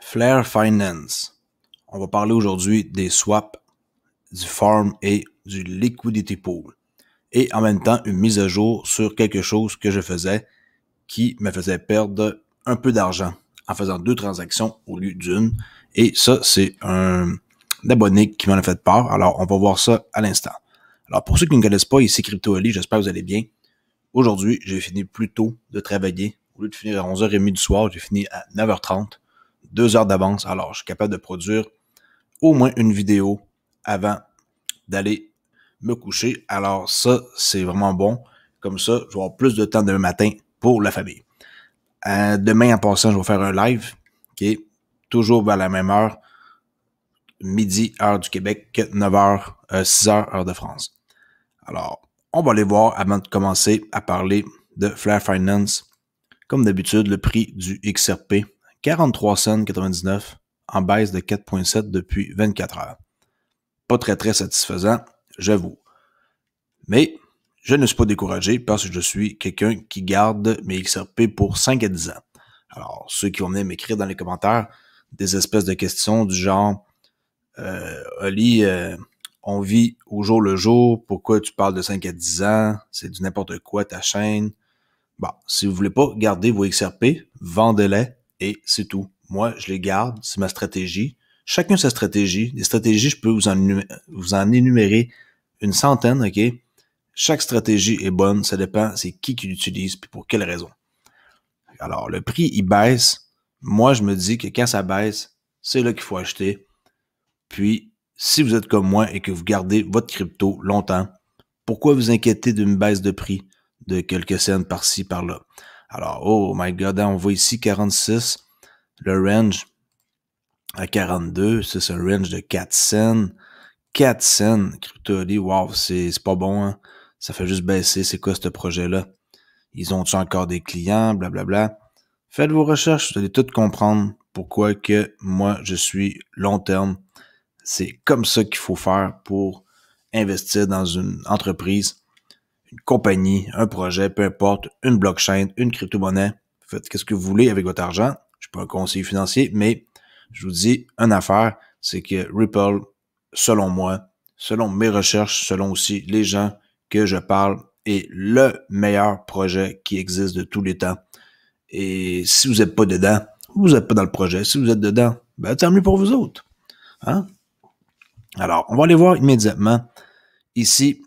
Flare Finance. On va parler aujourd'hui des swaps, du farm et du liquidity pool. Et en même temps, une mise à jour sur quelque chose que je faisais qui me faisait perdre un peu d'argent en faisant 2 transactions au lieu d'une. Et ça, c'est un abonné qui m'en a fait part. Alors, on va voir ça à l'instant. Alors, pour ceux qui ne connaissent pas, ici Crypto Ali, j'espère que vous allez bien. Aujourd'hui, j'ai fini plus tôt de travailler. Au lieu de finir à 11h30 du soir, j'ai fini à 9h30. 2 heures d'avance. Alors, je suis capable de produire au moins une vidéo avant d'aller me coucher. Alors, ça, c'est vraiment bon. Comme ça, je vais avoir plus de temps demain matin pour la famille. Demain, en passant, je vais faire un live qui est toujours vers la même heure, midi, heure du Québec, 9h, 6h, heure de France. Alors, on va aller voir avant de commencer à parler de Flare Finance. Comme d'habitude, le prix du XRP, 43,99 en baisse de 4,7 depuis 24 heures. Pas très satisfaisant, j'avoue. Mais je ne suis pas découragé parce que je suis quelqu'un qui garde mes XRP pour 5 à 10 ans. Alors, ceux qui vont venir m'écrire dans les commentaires des espèces de questions du genre Oli, on vit au jour le jour, pourquoi tu parles de 5 à 10 ans? C'est du n'importe quoi ta chaîne. Bon, si vous voulez pas garder vos XRP, vendez-les et c'est tout. Moi, je les garde, c'est ma stratégie. Chacun sa stratégie. Les stratégies, je peux vous en énumérer une centaine, OK? Chaque stratégie est bonne, ça dépend c'est qui l'utilise puis pour quelle raison. Alors, le prix, il baisse. Moi, je me dis que quand ça baisse, c'est là qu'il faut acheter. Puis, si vous êtes comme moi et que vous gardez votre crypto longtemps, pourquoi vous inquiétez d'une baisse de prix de quelques cents par-ci, par-là? Alors, oh my god, on voit ici 46, le range à 42, c'est un range de 4 cents. 4 cents, CryptoAli, wow, c'est pas bon, hein? Ça fait juste baisser, c'est quoi ce projet-là? Ils ont-tu encore des clients, blablabla? Faites vos recherches, vous allez tout comprendre pourquoi que moi, je suis long terme. C'est comme ça qu'il faut faire pour investir dans une entreprise, une compagnie, un projet, peu importe, une blockchain, une crypto-monnaie. Faites ce que vous voulez avec votre argent. Je suis pas un conseiller financier, mais je vous dis une affaire, c'est que Ripple, selon moi, selon mes recherches, selon aussi les gens que je parle, est le meilleur projet qui existe de tous les temps. Et si vous n'êtes pas dedans, vous n'êtes pas dans le projet. Si vous êtes dedans, ben tant mieux pour vous autres. Hein? Alors, on va aller voir immédiatement ici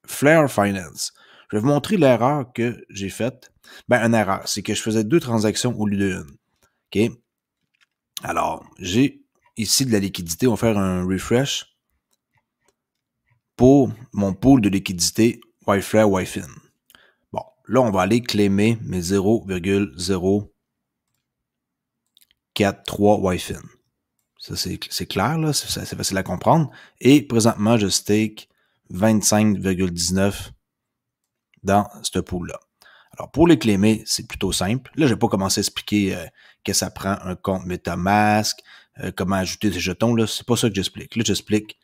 Flare Finance. Je vais vous montrer l'erreur que j'ai faite. Ben, une erreur, c'est que je faisais 2 transactions au lieu d'une. OK? Alors, j'ai ici de la liquidité. On va faire un refresh pour mon pool de liquidité YFlare, YFin. Bon, là, on va aller claimer mes 0,043 YFin. Ça, c'est clair, là. C'est facile à comprendre. Et présentement, je stake 25,19 dans ce pool-là. Alors, pour les claimer, c'est plutôt simple. Là, je vais pas commencer à expliquer que ça prend un compte MetaMask, comment ajouter des jetons. Là, c'est pas ça que j'explique. Là, j'explique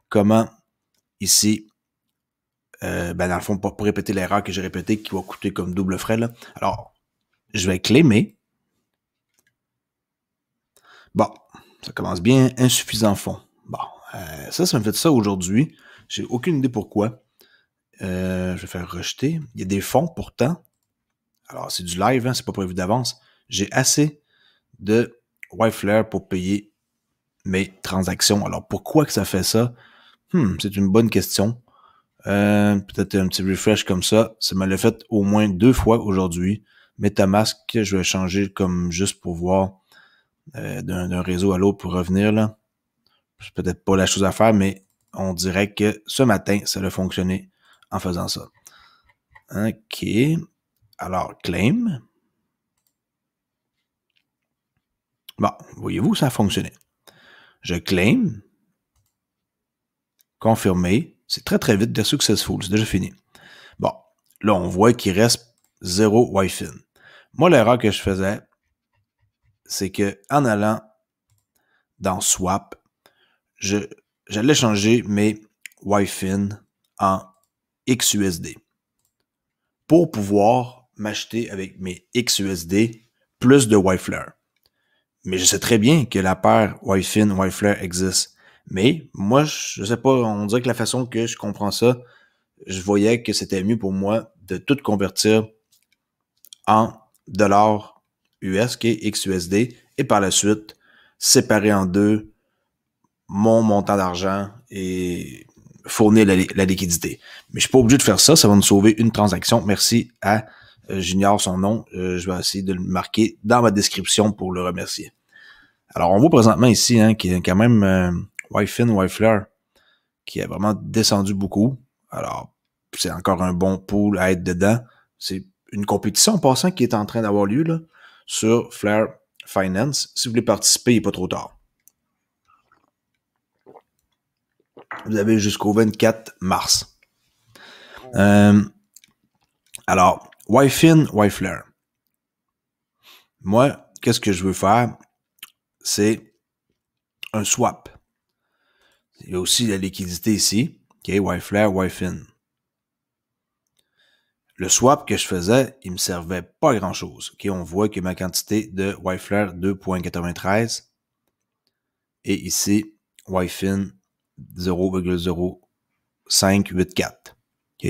comment, ici, dans le fond, pour répéter l'erreur que j'ai répétée, qui va coûter comme double frais. Là. Alors, je vais claimer. Bon, ça commence bien. Insuffisant fonds. Bon, ça me fait ça aujourd'hui. J'ai aucune idée pourquoi. Je vais faire rejeter. Il y a des fonds pourtant. Alors, c'est du live, hein, c'est pas prévu d'avance. J'ai assez de YFlare pour payer mes transactions. Alors, pourquoi que ça fait ça? C'est une bonne question. Peut-être un petit refresh comme ça. Ça me l'a fait au moins 2 fois aujourd'hui. MetaMask, je vais changer comme juste pour voir d'un réseau à l'autre pour revenir là. C'est peut-être pas la chose à faire, mais on dirait que ce matin, ça a fonctionné en faisant ça. OK. Alors, claim. Bon, voyez-vous, ça a fonctionné. Je claim. Confirmer. C'est très vite de successful. C'est déjà fini. Bon, là, on voit qu'il reste 0 YFin. Moi, l'erreur que je faisais, c'est que en allant dans Swap, j'allais changer mes YFin en XUSD pour pouvoir m'acheter avec mes XUSD plus de YFlare. Mais je sais très bien que la paire YFIN, YFlare existe. Mais moi, je sais pas, on dirait que la façon que je comprends ça, je voyais que c'était mieux pour moi de tout convertir en dollars US, qui est XUSD, et par la suite, séparer en deux mon montant d'argent et fournir la liquidité. Mais je suis pas obligé de faire ça, ça va me sauver une transaction. Merci à, j'ignore son nom, je vais essayer de le marquer dans ma description pour le remercier. Alors, on voit présentement ici qu'il y a quand même YFIN, YFlare qui a vraiment descendu beaucoup. Alors, c'est encore un bon pool à être dedans. C'est une compétition en passant qui est en train d'avoir lieu là, sur Flare Finance. Si vous voulez participer, il n'est pas trop tard. Vous avez jusqu'au 24 mars. Alors, YFIN, YFlare. Moi, qu'est-ce que je veux faire? C'est un swap. Il y a aussi la liquidité ici. OK, YFlare, YFIN. Le swap que je faisais, il me servait pas à grand-chose. OK, on voit que ma quantité de YFlare 2.93 et ici YFIN 0,0584. OK?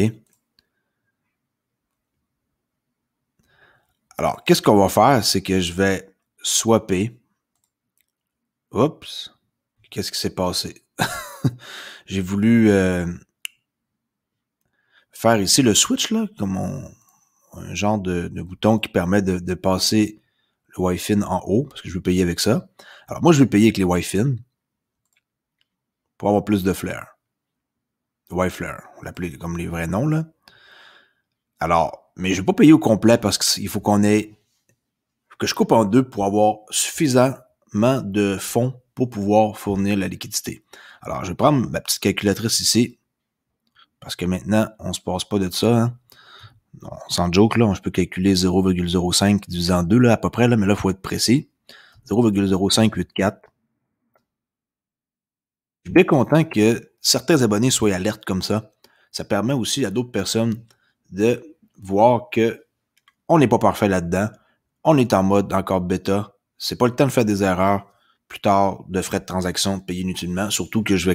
Alors, qu'est-ce qu'on va faire? C'est que je vais swapper. Oups! Qu'est-ce qui s'est passé? J'ai voulu faire ici le switch, là, comme un genre de bouton qui permet de passer le YFIN en haut, parce que je veux payer avec ça. Alors, moi, je vais payer avec les YFIN pour avoir plus de flare. YFlare, on l'appelle comme les vrais noms, là. Alors, mais je vais pas payer au complet parce qu'il faut que je coupe en deux pour avoir suffisamment de fonds pour pouvoir fournir la liquidité. Alors, je vais prendre ma petite calculatrice ici, parce que maintenant, on se passe pas de ça, hein. Non, sans joke, là, je peux calculer 0,05 divisé en 2, là, à peu près, là, mais là, il faut être précis. 0,0584. Je suis bien content que certains abonnés soient alertes comme ça. Ça permet aussi à d'autres personnes de voir que on n'est pas parfait là-dedans. On est en mode encore bêta. C'est pas le temps de faire des erreurs plus tard de frais de transaction payés inutilement. Surtout que je vais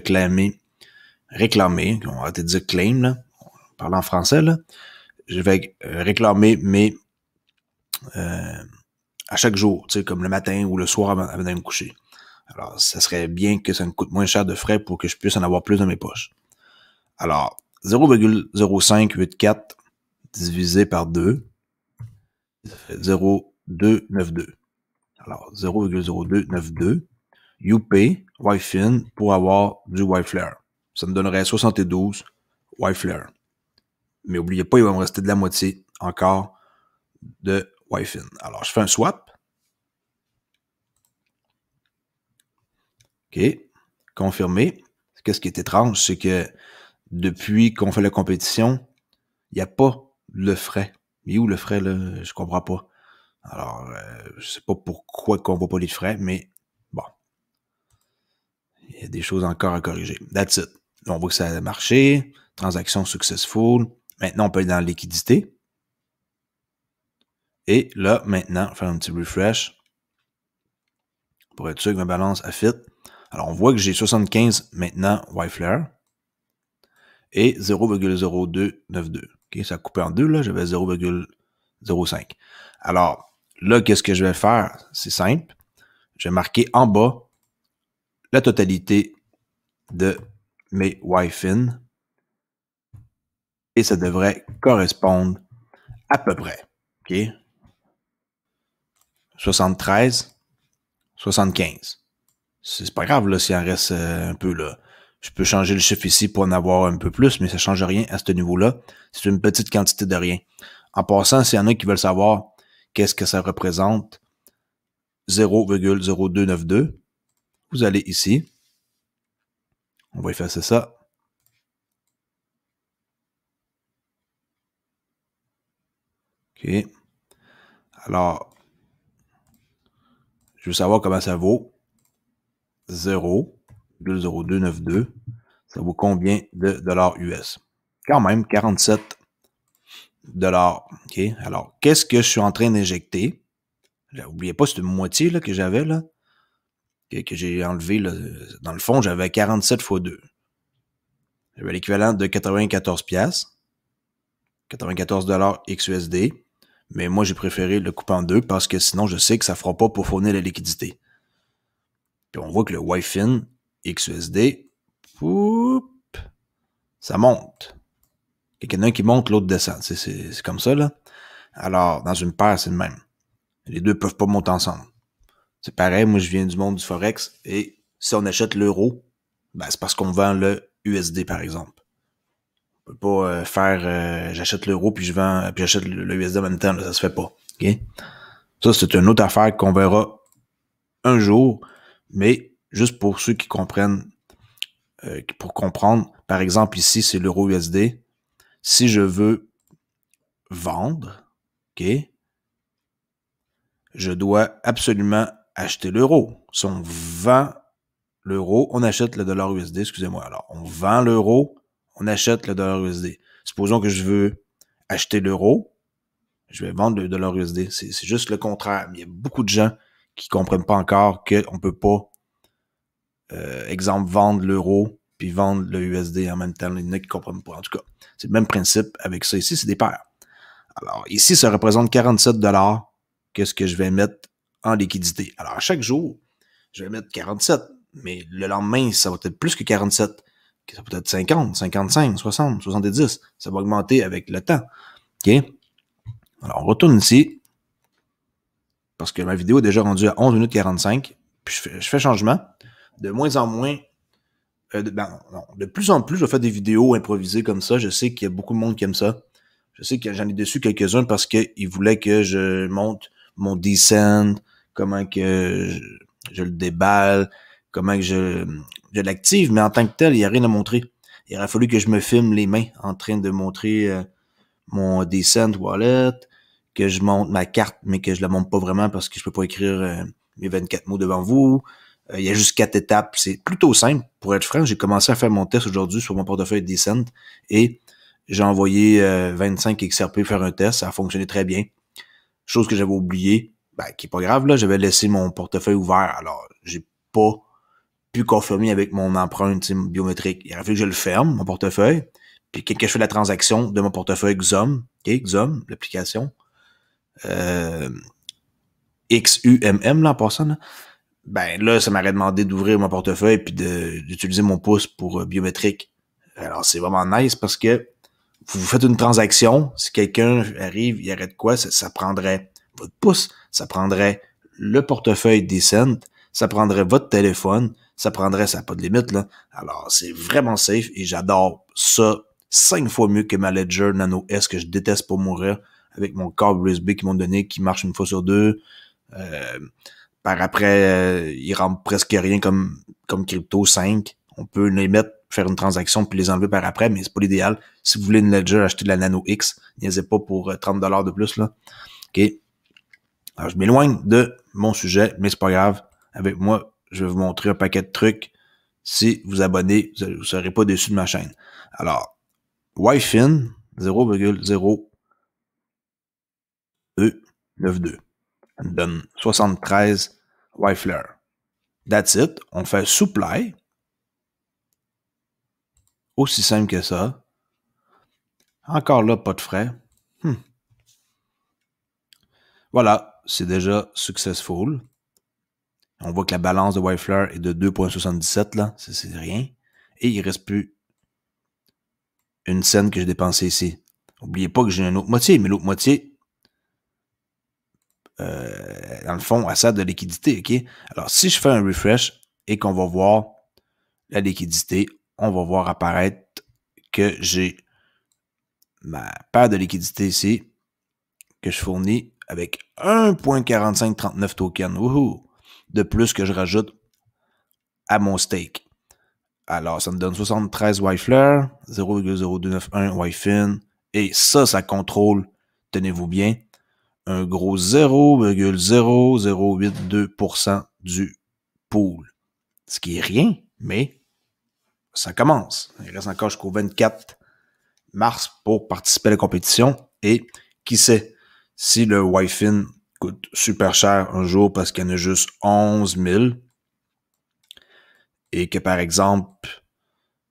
réclamer, on va arrêter de dire claim, là. Parler en français, là. Je vais réclamer mes à chaque jour, tu sais, comme le matin ou le soir avant d'aller me coucher. Alors, ça serait bien que ça me coûte moins cher de frais pour que je puisse en avoir plus dans mes poches. Alors, 0,0584 divisé par 2, ça fait 0,292. Alors, 0,0292, UP, YFIN, pour avoir du YFlare. Ça me donnerait 72 YFlare. Mais oubliez pas, il va me rester de la moitié encore de YFIN. Alors, je fais un swap. OK. Confirmé. Qu'est-ce qui est étrange, c'est que depuis qu'on fait la compétition, il n'y a pas le frais. Il est où le frais, là? Je comprends pas. Alors, je sais pas pourquoi qu'on voit pas les frais, mais bon. Il y a des choses encore à corriger. That's it. Là, on voit que ça a marché. Transaction successful. Maintenant, on peut aller dans la liquidité. Et là, maintenant, faire un petit refresh pour être sûr que ma balance a fit. Alors, on voit que j'ai 75 maintenant YFlare et 0,0292. OK, ça a coupé en deux, là. J'avais 0,05. Alors, là, qu'est-ce que je vais faire? C'est simple. Je vais marquer en bas la totalité de mes YFIN et ça devrait correspondre à peu près. OK? 73, 75. C'est pas grave, là, s'il en reste un peu, là. Je peux changer le chiffre ici pour en avoir un peu plus, mais ça change rien à ce niveau-là. C'est une petite quantité de rien. En passant, s'il y en a qui veulent savoir qu'est-ce que ça représente, 0,0292, vous allez ici. On va effacer ça. OK. Alors, je veux savoir comment ça vaut. 0,0292. Ça vaut combien de dollars US? Quand même, 47 dollars. OK. Alors, qu'est-ce que je suis en train d'injecter? N'oubliez pas, c'est une moitié là, que j'avais, là, que j'ai enlevé. Là. Dans le fond, j'avais 47 fois 2. J'avais l'équivalent de 94 piastres, 94 XUSD. Mais moi, j'ai préféré le couper en deux parce que sinon, je sais que ça ne fera pas pour fournir la liquidité. Puis on voit que le YFIN XUSD, ça monte. Il y en a un qui monte, l'autre descend. C'est comme ça, là. Alors, dans une paire, c'est le même. Les deux peuvent pas monter ensemble. C'est pareil, moi, je viens du monde du Forex, et si on achète l'euro, ben, c'est parce qu'on vend le USD, par exemple. On peut pas faire j'achète l'euro puis je vends puis j'achète le USD en même temps, là, ça se fait pas. Okay? Ça, c'est une autre affaire qu'on verra un jour, mais juste pour ceux qui comprennent, pour comprendre, par exemple, ici, c'est l'euro USD. Si je veux vendre, OK, je dois absolument acheter l'euro. Si on vend l'euro, on achète le dollar USD, excusez-moi. Alors, on vend l'euro, on achète le dollar USD. Supposons que je veux acheter l'euro, je vais vendre le dollar USD. C'est juste le contraire. Mais il y a beaucoup de gens qui comprennent pas encore qu'on peut pas, exemple, vendre l'euro puis vendre le USD en même temps. Il y en a qui comprennent pas. En tout cas, c'est le même principe avec ça. Ici, c'est des paires. Alors, ici, ça représente 47 $. Qu'est-ce que je vais mettre en liquidité? Alors, à chaque jour, je vais mettre 47. Mais le lendemain, ça va être plus que 47. Ça peut être 50, 55, 60, 70. Ça va augmenter avec le temps. OK? Alors, on retourne ici. Parce que ma vidéo est déjà rendue à 11 minutes 45. Puis je fais changement. De moins en moins. De plus en plus, je fais des vidéos improvisées comme ça. Je sais qu'il y a beaucoup de monde qui aime ça. Je sais que j'en ai déçu quelques-uns parce qu'ils voulaient que je monte mon descend, comment que je le déballe, comment que je l'active, mais en tant que tel, il n'y a rien à montrer. Il aurait fallu que je me filme les mains en train de montrer mon descent wallet, que je monte ma carte, mais que je la monte pas vraiment parce que je peux pas écrire mes 24 mots devant vous. Il y a juste 4 étapes. C'est plutôt simple. Pour être franc, j'ai commencé à faire mon test aujourd'hui sur mon portefeuille Descent et j'ai envoyé 25 XRP faire un test. Ça a fonctionné très bien. Chose que j'avais oublié, qui est pas grave, là, j'avais laissé mon portefeuille ouvert. Alors, j'ai pas pu confirmer avec mon empreinte biométrique. Il aurait fallu que je le ferme, mon portefeuille. Puis quand je fais la transaction de mon portefeuille XUM, XUM, l'application, XUMM, là, en passant, là, là, ça m'aurait demandé d'ouvrir mon portefeuille puis d'utiliser mon pouce pour biométrique. Alors, c'est vraiment nice parce que vous faites une transaction, si quelqu'un arrive, il arrête quoi, ça prendrait votre pouce, ça prendrait le portefeuille Descent, ça prendrait votre téléphone, ça prendrait, ça n'a pas de limite, là. Alors, c'est vraiment safe et j'adore ça 5 fois mieux que ma Ledger Nano S que je déteste pour mourir avec mon câble USB qu'ils m'ont donné, qui marche une fois sur deux. Par après, il rentre presque rien comme Crypto 5. On peut les mettre, faire une transaction puis les enlever par après, mais c'est pas l'idéal. Si vous voulez une Ledger, achetez de la Nano X. Niaisez pas pour 30 $ de plus, là. OK. Alors, je m'éloigne de mon sujet, mais c'est pas grave. Avec moi, je vais vous montrer un paquet de trucs. Si vous abonnez, vous ne serez pas déçus de ma chaîne. Alors, YFIN 0,0292. Ça me donne 73 YFLR. That's it. On fait supply. Aussi simple que ça. Encore là, pas de frais. Voilà, c'est déjà successful. On voit que la balance de YFLR est de 2,77 là, c'est rien. Et il reste plus une scène que j'ai dépensée ici. N'oubliez pas que j'ai une autre moitié, mais l'autre moitié, dans le fond, elle sert de liquidité, OK? Alors, si je fais un refresh et qu'on va voir la liquidité, on va voir apparaître que j'ai ma paire de liquidité ici que je fournis avec 1.4539 tokens. Wouhou! De plus que je rajoute à mon stake. Alors, ça me donne 73 YFLR, 0,0291 YFIN, et ça contrôle, tenez-vous bien, un gros 0,0082% du pool. Ce qui est rien, mais ça commence. Il reste encore jusqu'au 24 mars pour participer à la compétition, et qui sait, si le YFIN coûte super cher un jour parce qu'il y en a juste 11 000 et que, par exemple,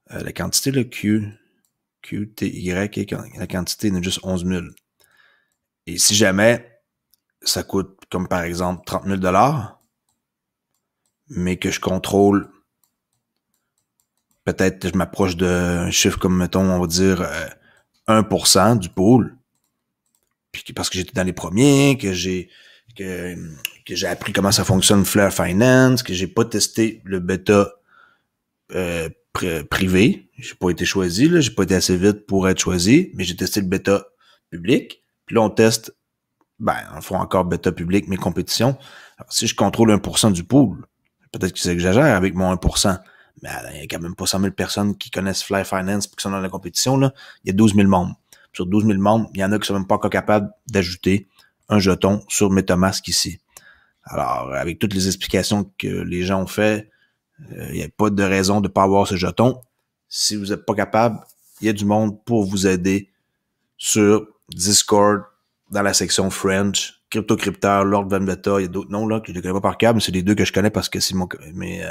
la quantité, le QTY, la quantité n'est juste 11 000. Et si jamais ça coûte, comme par exemple, 30 000 $, mais que je contrôle, peut-être je m'approche d'un chiffre comme, mettons, on va dire 1% du pool, puis parce que j'étais dans les premiers, que j'ai appris comment ça fonctionne Flare Finance, que j'ai pas testé le bêta privé, j'ai pas été choisi, là, j'ai pas été assez vite pour être choisi, mais j'ai testé le bêta public, puis là on teste, on fait encore bêta public, mes compétitions. Alors, si je contrôle 1% du pool, peut-être que j'exagère avec mon 1%, mais il y a quand même pas 100 000 personnes qui connaissent Flare Finance et qui sont dans la compétition, là. Il y a 12 000 membres. Sur 12 000 membres, il y en a qui sont même pas encore capables d'ajouter un jeton sur MetaMask ici. Alors, avec toutes les explications que les gens ont fait, il n'y a pas de raison de ne pas avoir ce jeton. Si vous n'êtes pas capable, il y a du monde pour vous aider sur Discord, dans la section French, CryptoCrypteur, Lord Vendetta, il y a d'autres noms là que je ne connais pas par cœur, mais c'est les deux que je connais parce que c'est mes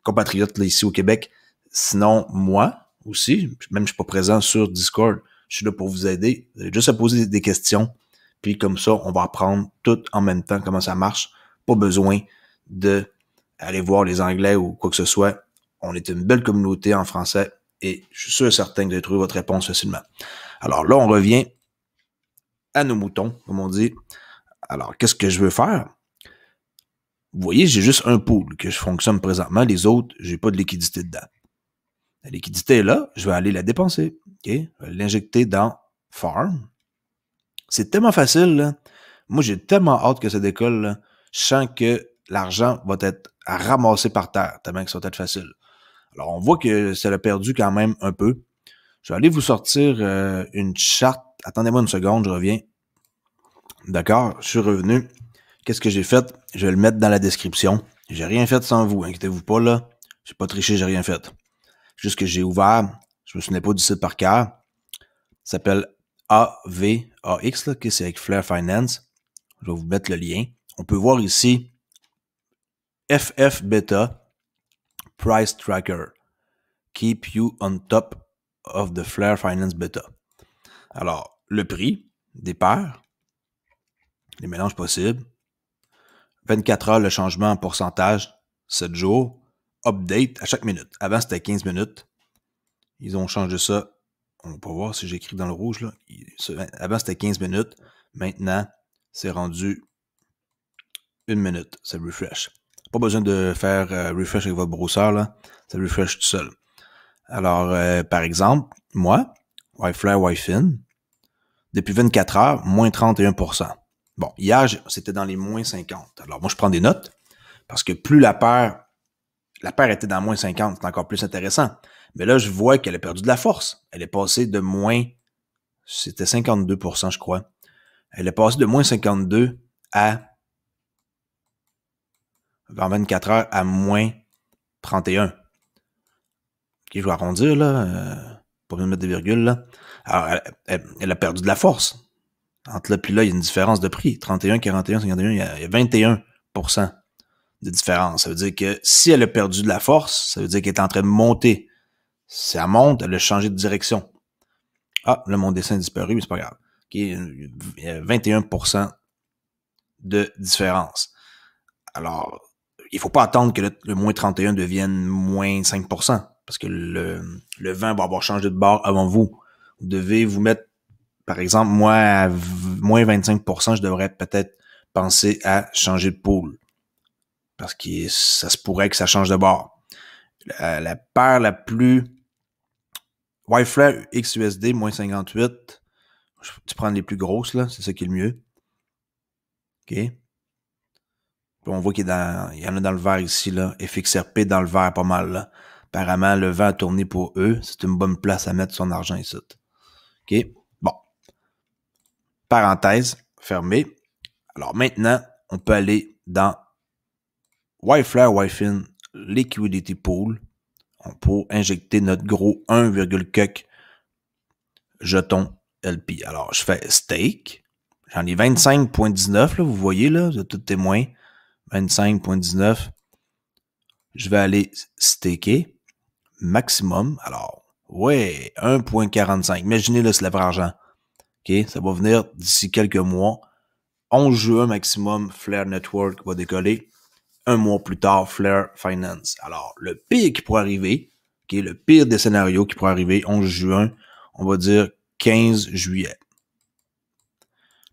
compatriotes là, ici au Québec. Sinon, moi aussi, même je suis pas présent sur Discord, je suis là pour vous aider. Vous avez juste à poser des questions, puis comme ça, on va apprendre tout en même temps comment ça marche. Pas besoin de aller voir les Anglais ou quoi que ce soit. On est une belle communauté en français et je suis sûr et certain que vous allez trouver votre réponse facilement. Alors là, on revient à nos moutons, comme on dit. Alors, qu'est-ce que je veux faire? Vous voyez, j'ai juste un pool que je fonctionne présentement. Les autres, j'ai pas de liquidité dedans. La liquidité est là, je vais aller la dépenser. Okay? Je vais l'injecter dans Farm. C'est tellement facile, là. Moi, j'ai tellement hâte que ça décolle, là. Je sens que l'argent va être à ramasser par terre, tellement que ça va être facile. Alors, on voit que ça l'a perdu quand même un peu. Je vais aller vous sortir une charte. Attendez-moi une seconde, je reviens. D'accord, je suis revenu. Qu'est-ce que j'ai fait? Je vais le mettre dans la description. J'ai rien fait sans vous, inquiétez-vous pas, là. J'ai pas triché, j'ai rien fait. Juste que j'ai ouvert, je me souvenais pas du site par cœur. Ça s'appelle AVAX, là, que c'est avec Flare Finance. Je vais vous mettre le lien. On peut voir ici FF Beta Price Tracker. Keep you on top of the Flare Finance Beta. Alors, le prix des paires, les mélanges possibles, 24 heures le changement en pourcentage, 7 jours, update à chaque minute. Avant, c'était 15 minutes. Ils ont changé ça. On va pas voir si j'écris dans le rouge, là. Avant, c'était 15 minutes. Maintenant, c'est rendu 1 minute. Ça refresh. Pas besoin de faire refresh avec votre brosseur, là. Ça refresh tout seul. Alors, par exemple, moi, Wi-Flare, Wi-Fin, depuis 24 heures, moins 31%. Bon, hier, c'était dans les moins 50. Alors, moi, je prends des notes parce que plus la paire était dans moins 50, c'est encore plus intéressant. Mais là, je vois qu'elle a perdu de la force. Elle est passée de moins, c'était 52%, je crois. Elle est passée de moins 52 à, en 24 heures, à moins 31. OK, je vais arrondir, là. Pas besoin de mettre des virgules, là. Alors, elle a perdu de la force. Entre là puis là, il y a une différence de prix. 31, 41, 51, il y a 21% de différence. Ça veut dire que si elle a perdu de la force, ça veut dire qu'elle est en train de monter. Si elle monte, elle a changé de direction. Ah, là, mon dessin a disparu, mais c'est pas grave. Okay, il y a 21% de différence. Alors, il faut pas attendre que le moins 31 devienne moins 5%, parce que le vent va avoir changé de bord avant vous. Vous devez vous mettre, par exemple, moi, à moins 25%, je devrais peut-être penser à changer de pool. Parce que ça se pourrait que ça change de bord. La paire la plus Wi-Flare XUSD, moins 58. Tu prends les plus grosses, là. C'est ça qui est le mieux. OK. Puis on voit qu'il y en a dans le vert ici, là. FXRP dans le vert, pas mal, là. Apparemment, le vent a tourné pour eux. C'est une bonne place à mettre son argent ici. OK. Bon. Parenthèse fermée. Alors maintenant, on peut aller dans Wi-Flare, Wi-Fin, Liquidity Pool pour injecter notre gros 1,4 jeton LP. Alors, je fais stake. J'en ai 25.19, là, vous voyez, là, vous êtes tout témoin. 25.19. Je vais aller staker. Maximum. Alors, ouais, 1.45. Imaginez, là, c'est le vrai argent. OK? Ça va venir d'ici quelques mois. 11 juin maximum, Flare Network va décoller. Un mois plus tard, Flare Finance. Alors, le pire qui pourrait arriver, okay, le pire des scénarios qui pourrait arriver, 11 juin, on va dire 15 juillet.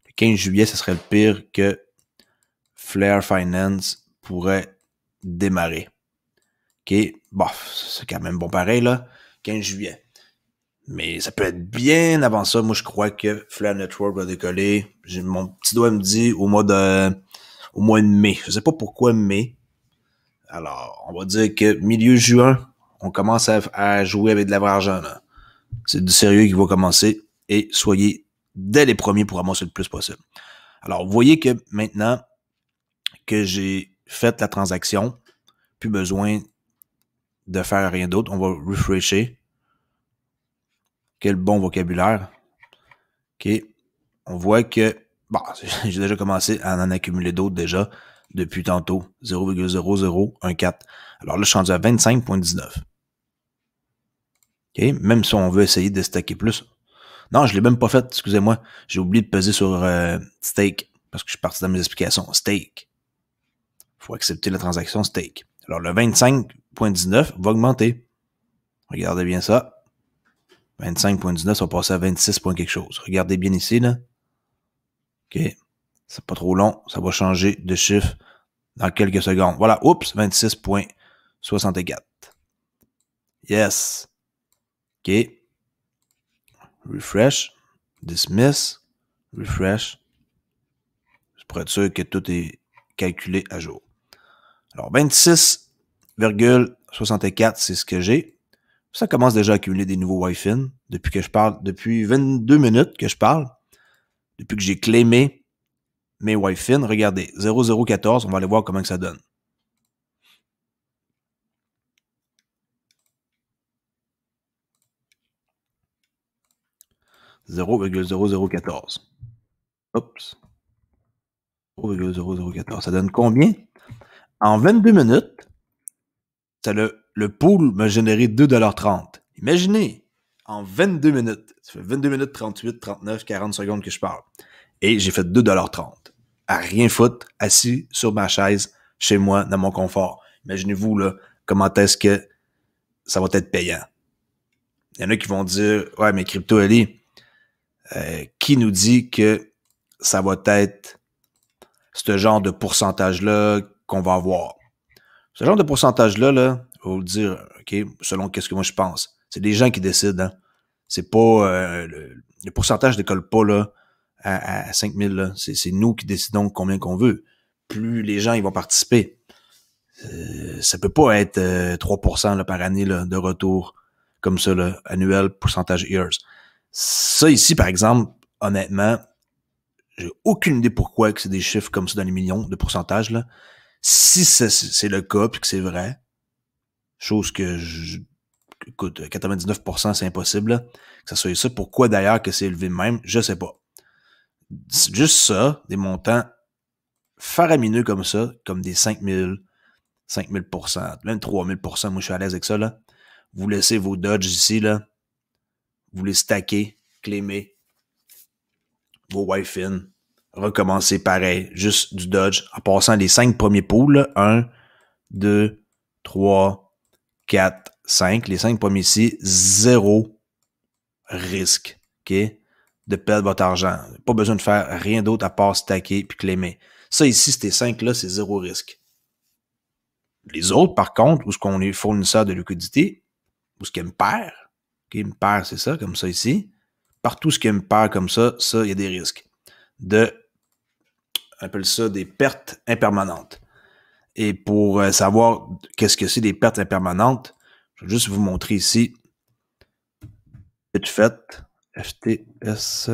Le 15 juillet, ce serait le pire que Flare Finance pourrait démarrer. OK? Bon, c'est quand même bon pareil, là. 15 juillet. Mais ça peut être bien avant ça. Moi, je crois que Flare Network va décoller. Mon petit doigt me dit au mois de mai. Je sais pas pourquoi mai. Alors, on va dire que milieu juin, on commence à jouer avec de la vraie argent, là. C'est du sérieux qui va commencer et soyez dès les premiers pour ramasser le plus possible. Alors, vous voyez que maintenant que j'ai fait la transaction, plus besoin de faire rien d'autre. On va refresher. Quel bon vocabulaire. OK. On voit que, bon, j'ai déjà commencé à en accumuler d'autres déjà depuis tantôt. 0,0014. Alors là, je suis rendu à 25.19. OK. Même si on veut essayer de stacker plus. Non, je l'ai même pas fait, excusez-moi. J'ai oublié de peser sur stake parce que je suis parti dans mes explications. Stake. Il faut accepter la transaction stake. Alors le 25.19 va augmenter. Regardez bien ça. 25.19, ça va passer à 26. quelque chose. Regardez bien ici, là. OK. C'est pas trop long. Ça va changer de chiffre dans quelques secondes. Voilà. Oups. 26.64. Yes. OK. Refresh. Dismiss. Refresh. Pour être sûr que tout est calculé à jour. Alors, 26,64, c'est ce que j'ai. Ça commence déjà à accumuler des nouveaux Wi-Fi depuis que je parle, depuis 22 minutes que je parle, depuis que j'ai claimé mes Wi-Fi. Regardez, 0014, on va aller voir comment que ça donne. .0014. Oups. 0,0014. Ça donne combien? En 22 minutes, le pool m'a généré 2,30 $. Imaginez, en 22 minutes, ça fait 22 minutes 38, 39, 40 secondes que je parle. Et j'ai fait 2,30 $ à rien foutre, assis sur ma chaise, chez moi, dans mon confort. Imaginez-vous, là, comment est-ce que ça va être payant. Il y en a qui vont dire, ouais, mais Crypto Ali, qui nous dit que ça va être ce genre de pourcentage-là qu'on va avoir? Ce genre de pourcentage-là, là, je vais vous le dire, OK, selon qu'est-ce que moi je pense. C'est des gens qui décident, hein. C'est pas, le pourcentage décolle pas, là, à 5 000, là. C'est nous qui décidons combien qu'on veut. Plus les gens, ils vont participer. Ça peut pas être 3% là, par année, là, de retour, comme ça, là, annuel, pourcentage years. Ça ici, par exemple, honnêtement, j'ai aucune idée pourquoi que c'est des chiffres comme ça dans les millions de pourcentage, là. Si c'est le cas, puis que c'est vrai, chose que écoute, 99%, c'est impossible, là, que ça soit ça. Pourquoi d'ailleurs que c'est élevé de même, je sais pas. C'est juste ça, des montants faramineux comme ça, comme des 5000, 5000%, même 3000%, moi je suis à l'aise avec ça, là. Vous laissez vos dodges ici, là. Vous les stackez, claimez vos Wi-Fi, recommencez pareil, juste du dodge, en passant les 5 premiers pools, là. 1, 2, 3, 4, 5. Les 5 premiers ici, zéro risque, OK? De perdre votre argent. Pas besoin de faire rien d'autre à part stacker puis claimer. Ça ici, ces 5-là, c'est zéro risque. Les autres, par contre, où ce qu'on est fournisseur de liquidité, où ce qui me perd, OK, me perd, c'est ça, comme ça ici. Partout ce qui me perd comme ça, il y a des risques. On appelle ça des pertes impermanentes. Et pour savoir qu'est-ce que c'est des pertes impermanentes, je vais juste vous montrer ici. Vite fait, FTS.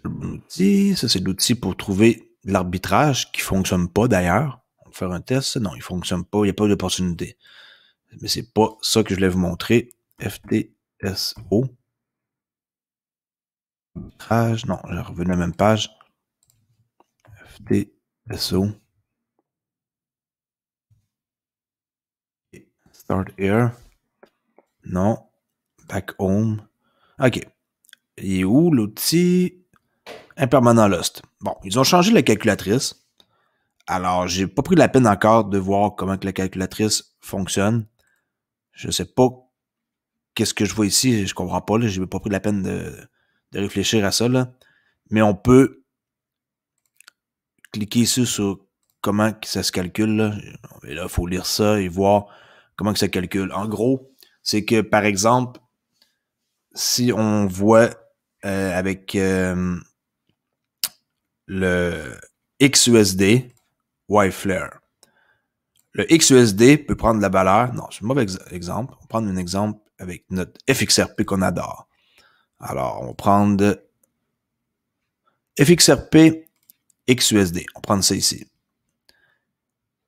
L'outil, ça c'est l'outil pour trouver de l'arbitrage qui fonctionne pas d'ailleurs. On va faire un test. Non, il fonctionne pas, il n'y a pas d'opportunité. Mais c'est pas ça que je voulais vous montrer. FTSO. Non, j'ai revenu à la même page. FTSO. Start here. Non. Back home. OK. Il est où l'outil? Impermanent Lost. Bon, ils ont changé la calculatrice. Alors, j'ai pas pris la peine encore de voir comment que la calculatrice fonctionne. Je sais pas qu'est-ce que je vois ici. Je comprends pas. Là. J'ai pas pris la peine de réfléchir à ça. Là. Mais on peut cliquer ici sur comment que ça se calcule. Là. Et là, il faut lire ça et voir comment que ça calcule. En gros, c'est que, par exemple, si on voit avec le XUSD, Y-Flare. Le XUSD peut prendre la valeur. Non, c'est un mauvais exemple. On va prendre un exemple avec notre FXRP qu'on adore. Alors, on va prendre FXRP XUSD. On va prendre ça ici.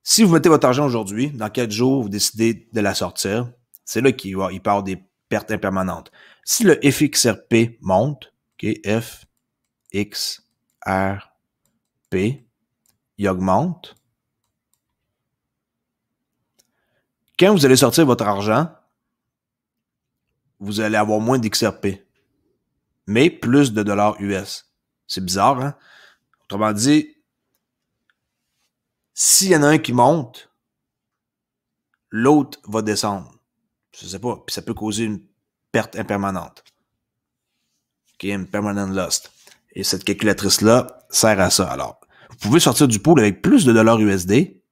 Si vous mettez votre argent aujourd'hui, dans 4 jours, vous décidez de la sortir, c'est là qu'il peut y avoir des pertes impermanentes. Si le FXRP monte, okay, FXRP, il augmente. Quand vous allez sortir votre argent, vous allez avoir moins d'XRP, mais plus de dollars US. C'est bizarre, hein? Autrement dit, s'il y en a un qui monte, l'autre va descendre. Je sais pas. Puis ça peut causer une perte impermanente. OK, impermanent lost. Et cette calculatrice-là sert à ça. Alors, vous pouvez sortir du pool avec plus de dollars USD,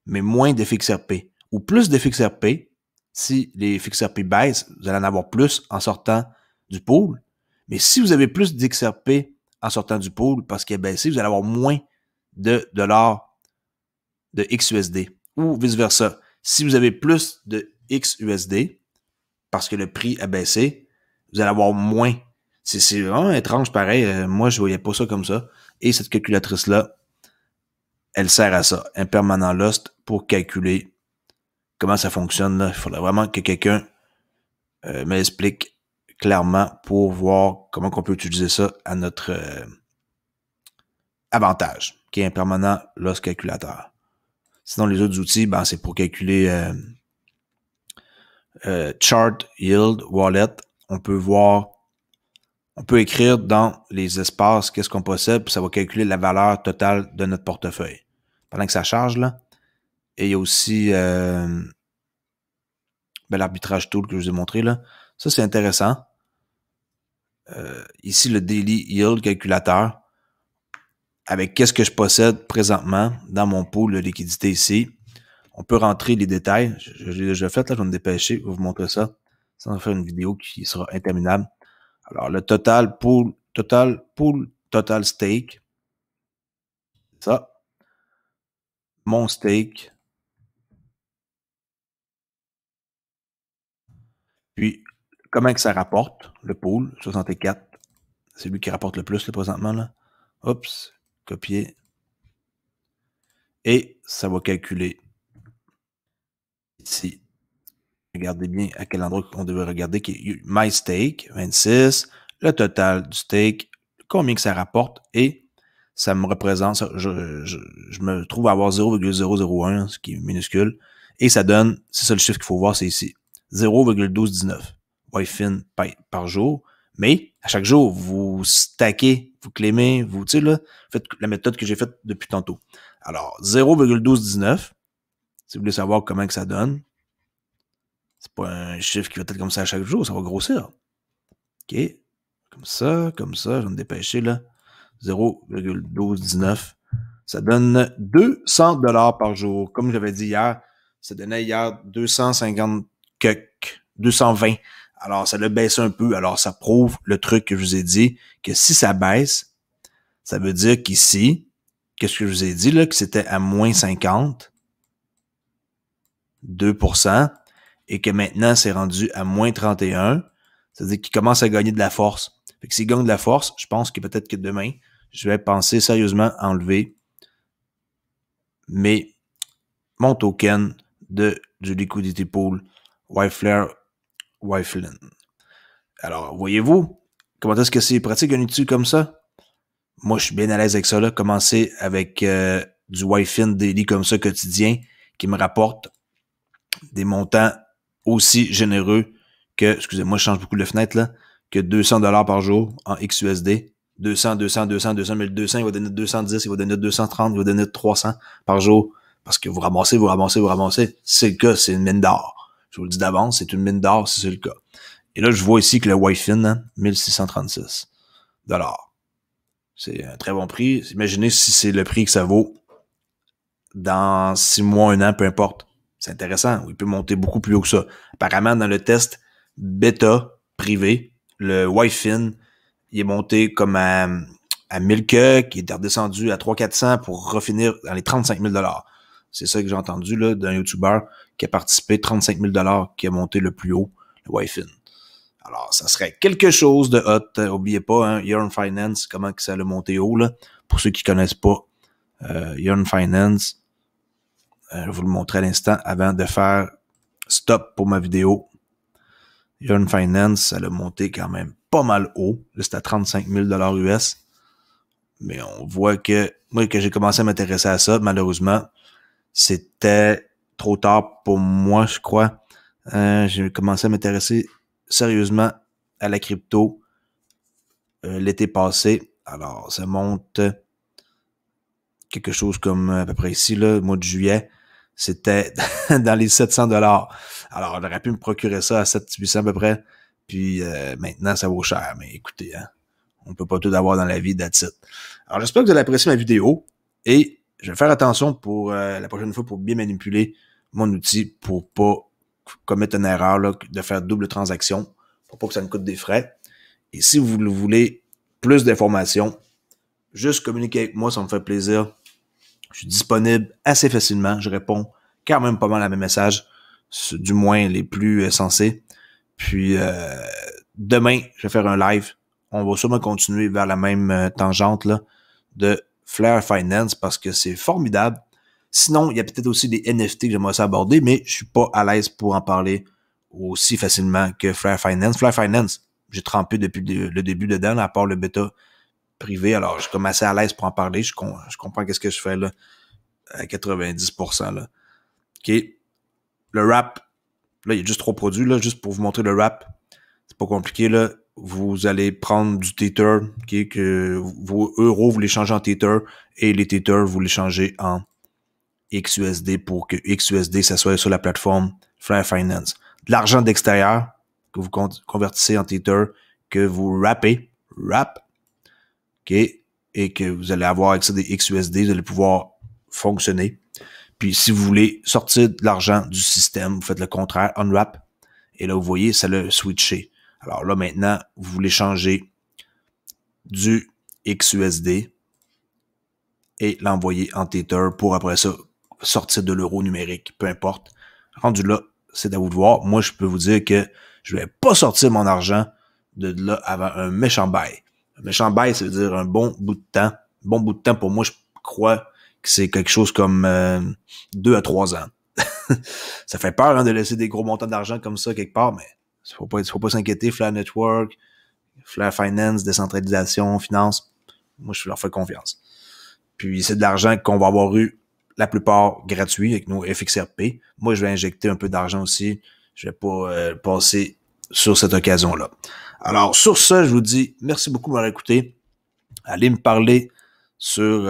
mais moins d'FXRP. Ou plus d'FXRP. Si les FXRP baissent, vous allez en avoir plus en sortant du pool. Mais si vous avez plus d'XRP en sortant du pool parce qu'il a baissé, vous allez avoir moins de dollars de XUSD. Ou vice-versa. Si vous avez plus de XUSD parce que le prix a baissé, vous allez avoir moins. C'est vraiment étrange pareil. Moi, je voyais pas ça comme ça. Et cette calculatrice-là, elle sert à ça. Impermanent Lost pour calculer comment ça fonctionne. Là. Il faudrait vraiment que quelqu'un m'explique clairement pour voir comment on peut utiliser ça à notre avantage, qui est Impermanent Lost Calculateur. Sinon, les autres outils, ben, c'est pour calculer Chart, Yield, Wallet. On peut voir, on peut écrire dans les espaces qu'est-ce qu'on possède, puis ça va calculer la valeur totale de notre portefeuille. Pendant que ça charge, là. Et il y a aussi l'arbitrage tool que je vous ai montré, là. Ça, c'est intéressant. Ici, le Daily Yield Calculateur. Avec qu'est-ce que je possède présentement dans mon pool de liquidité ici. On peut rentrer les détails. Je l'ai déjà fait, là, je vais me dépêcher. Je vais vous montrer ça. Ça va faire une vidéo qui sera interminable. Alors, le total stake. Ça. Mon stake. Puis, comment que ça rapporte, le pool, 64. C'est lui qui rapporte le plus, là, présentement, là. Oups. Copier. Et ça va calculer ici. Regardez bien à quel endroit on devrait regarder, qui est My Stake, 26, le total du stake, combien que ça rapporte, et ça me représente, je me trouve à avoir 0,001, ce qui est minuscule, et ça donne, c'est ça le chiffre qu'il faut voir, c'est ici, 0,1219 YFIN par jour, mais à chaque jour, vous stackez, vous claimez, vous, tu sais là, faites la méthode que j'ai faite depuis tantôt. Alors, 0,1219, si vous voulez savoir comment que ça donne, c'est pas un chiffre qui va être comme ça à chaque jour, ça va grossir. OK. Comme ça, je vais me dépêcher, là. 0,1219. Ça donne 200 $ par jour. Comme j'avais dit hier, ça donnait hier 250 220. Alors, ça l'a baissé un peu. Alors, ça prouve le truc que je vous ai dit, que si ça baisse, ça veut dire qu'ici, qu'est-ce que je vous ai dit, là, que c'était à moins 50, 2%, et que maintenant, c'est rendu à moins 31, c'est-à-dire qu'il commence à gagner de la force. Fait que s'il gagne de la force, je pense que peut-être que demain, je vais penser sérieusement à enlever mon token du liquidity pool YFlare YFLIN. Alors, voyez-vous, comment est-ce que c'est pratique un outil comme ça? Moi, je suis bien à l'aise avec ça, là. Commencer avec du YFin daily comme ça, quotidien, qui me rapporte des montants aussi généreux que, excusez-moi, je change beaucoup de fenêtre, là, que 200 $ par jour en XUSD. 200, 200, 200, 200, 1200, il va donner 210, il va donner 230, il va donner 300 par jour. Parce que vous ramassez, vous ramassez, vous ramassez. Si c'est le cas, c'est une mine d'or. Je vous le dis d'avance, c'est une mine d'or si c'est le cas. Et là, je vois ici que le YFin, hein, 1636 $. C'est un très bon prix. Imaginez si c'est le prix que ça vaut dans 6 mois, 1 an, peu importe. C'est intéressant. Il peut monter beaucoup plus haut que ça. Apparemment, dans le test bêta privé, le YFin, il est monté comme à 1000 que, qui est redescendu à 300-400 pour refinir dans les 35 000 $. C'est ça que j'ai entendu là d'un YouTuber qui a participé, 35 000 $, qui a monté le plus haut, le YFin. Alors, ça serait quelque chose de hot. Oubliez pas, hein, Yearn Finance, comment que ça l'a monté haut, là. Pour ceux qui connaissent pas, Yearn Finance, je vais vous le montrer à l'instant avant de faire stop pour ma vidéo. Yearn Finance, ça l'a monté quand même pas mal haut. Là, c'est à 35 000 $ US. Mais on voit que, moi, que j'ai commencé à m'intéresser à ça, malheureusement, c'était trop tard pour moi, je crois. J'ai commencé à m'intéresser sérieusement à la crypto l'été passé. Alors, ça monte quelque chose comme à peu près ici, là, le mois de juillet. C'était dans les 700 $. Alors, on aurait pu me procurer ça à 700-800 à peu près. Puis maintenant, ça vaut cher. Mais écoutez, hein, on peut pas tout avoir dans la vie, that's it. Alors, j'espère que vous allez apprécier ma vidéo. Et je vais faire attention pour la prochaine fois pour bien manipuler mon outil pour pas commettre une erreur là, de faire double transaction pour pas que ça me coûte des frais. Et si vous voulez plus d'informations, juste communiquez avec moi, ça me fait plaisir. Je suis disponible assez facilement. Je réponds quand même pas mal à mes messages, du moins les plus sensés. Puis demain, je vais faire un live. On va sûrement continuer vers la même tangente là, de Flare Finance parce que c'est formidable. Sinon, il y a peut-être aussi des NFT que j'aimerais aborder, mais je suis pas à l'aise pour en parler aussi facilement que Flare Finance. Flare Finance, j'ai trempé depuis le début dedans, là, à part le bêta privé. Alors, je suis comme assez à l'aise pour en parler. Je comprends qu'est-ce que je fais là à 90%. Là. OK. Le wrap, là, il y a juste 3 produits, là, juste pour vous montrer le wrap. C'est pas compliqué, là. Vous allez prendre du Tether, OK, que vos euros, vous les changez en Tether, et les Tether, vous les changez en XUSD pour que XUSD, ça soit sur la plateforme Flare Finance. De l'argent d'extérieur que vous convertissez en Tether, que vous wrap, OK, et que vous allez avoir accès des XUSD, vous allez pouvoir fonctionner. Puis, si vous voulez sortir de l'argent du système, vous faites le contraire, unwrap, et là, vous voyez, ça l'a switché. Alors là, maintenant, vous voulez changer du XUSD et l'envoyer en Tether pour après ça sortir de l'euro numérique, peu importe. Rendu là, c'est à vous de voir. Moi, je peux vous dire que je vais pas sortir mon argent de là avant un méchant bail. Un méchant bail, ça veut dire un bon bout de temps. Un bon bout de temps, pour moi, je crois que c'est quelque chose comme 2 à 3 ans. Ça fait peur hein, de laisser des gros montants d'argent comme ça quelque part, mais faut pas s'inquiéter. Flare Network, Flare Finance, décentralisation, finance, moi, je leur fais confiance. Puis, c'est de l'argent qu'on va avoir eu la plupart gratuit avec nos FXRP. Moi, je vais injecter un peu d'argent aussi. Je vais pas passer sur cette occasion-là. Alors, sur ce, je vous dis merci beaucoup de m'avoir écouté. Allez me parler sur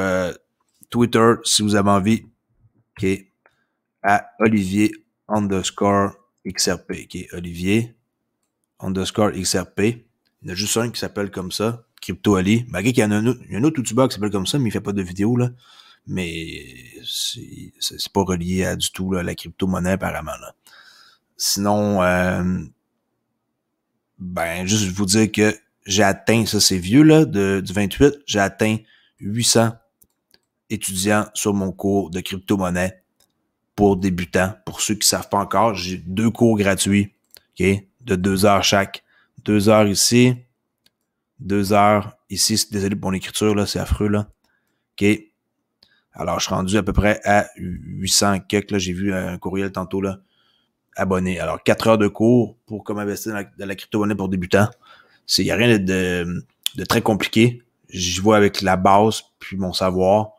Twitter si vous avez envie. OK. À Olivier _XRP. OK. Olivier _XRP. Il y en a juste un qui s'appelle comme ça. Crypto Ali. Malgré qu'il y en a un autre YouTuber qui s'appelle comme ça, mais il fait pas de vidéo, là. Mais c'est pas relié à du tout là, la crypto-monnaie apparemment. Là. Sinon, ben juste vous dire que j'ai atteint, ça c'est vieux là, du 28, j'ai atteint 800 étudiants sur mon cours de crypto-monnaie pour débutants. Pour ceux qui savent pas encore, j'ai 2 cours gratuits, ok, de 2 heures chaque. 2 heures ici, 2 heures ici. Désolé pour mon écriture là, c'est affreux là. Ok. Alors, je suis rendu à peu près à 800 quelques. Là, j'ai vu un courriel tantôt, là, abonné. Alors, 4 heures de cours pour comment investir dans la crypto-monnaie pour débutants. Il n'y a rien de très compliqué. J'y vois avec la base, puis mon savoir,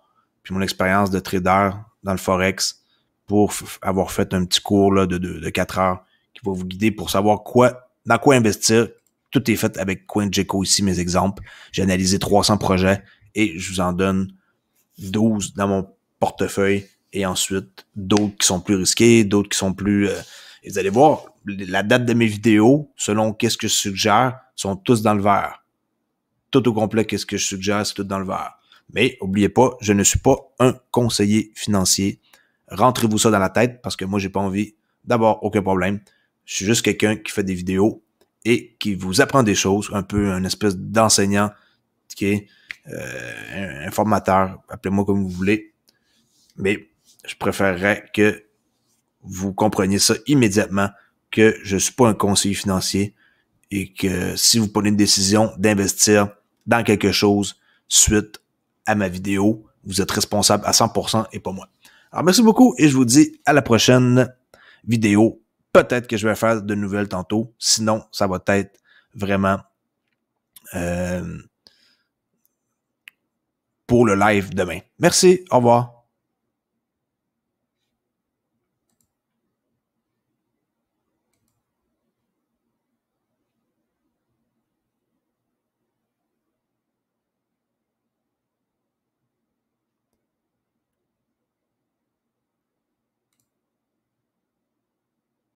puis mon expérience de trader dans le Forex pour avoir fait un petit cours là, de 4 heures qui va vous guider pour savoir dans quoi investir. Tout est fait avec CoinGecko ici, mes exemples. J'ai analysé 300 projets et je vous en donne 12 dans mon portefeuille et ensuite d'autres qui sont plus risqués, d'autres qui sont plus... et vous allez voir, la date de mes vidéos, selon qu'est-ce que je suggère, sont tous dans le vert. Tout au complet, qu'est-ce que je suggère, c'est tout dans le vert. Mais oubliez pas, je ne suis pas un conseiller financier. Rentrez-vous ça dans la tête parce que moi, j'ai pas envie d'avoir aucun problème. Je suis juste quelqu'un qui fait des vidéos et qui vous apprend des choses, un peu un espèce d'enseignant qui est un formateur, appelez-moi comme vous voulez. Mais je préférerais que vous compreniez ça immédiatement, que je suis pas un conseiller financier et que si vous prenez une décision d'investir dans quelque chose suite à ma vidéo, vous êtes responsable à 100% et pas moi. Alors merci beaucoup et je vous dis à la prochaine vidéo. Peut-être que je vais faire de nouvelles tantôt. Sinon, ça va être vraiment pour le live demain. Merci, au revoir.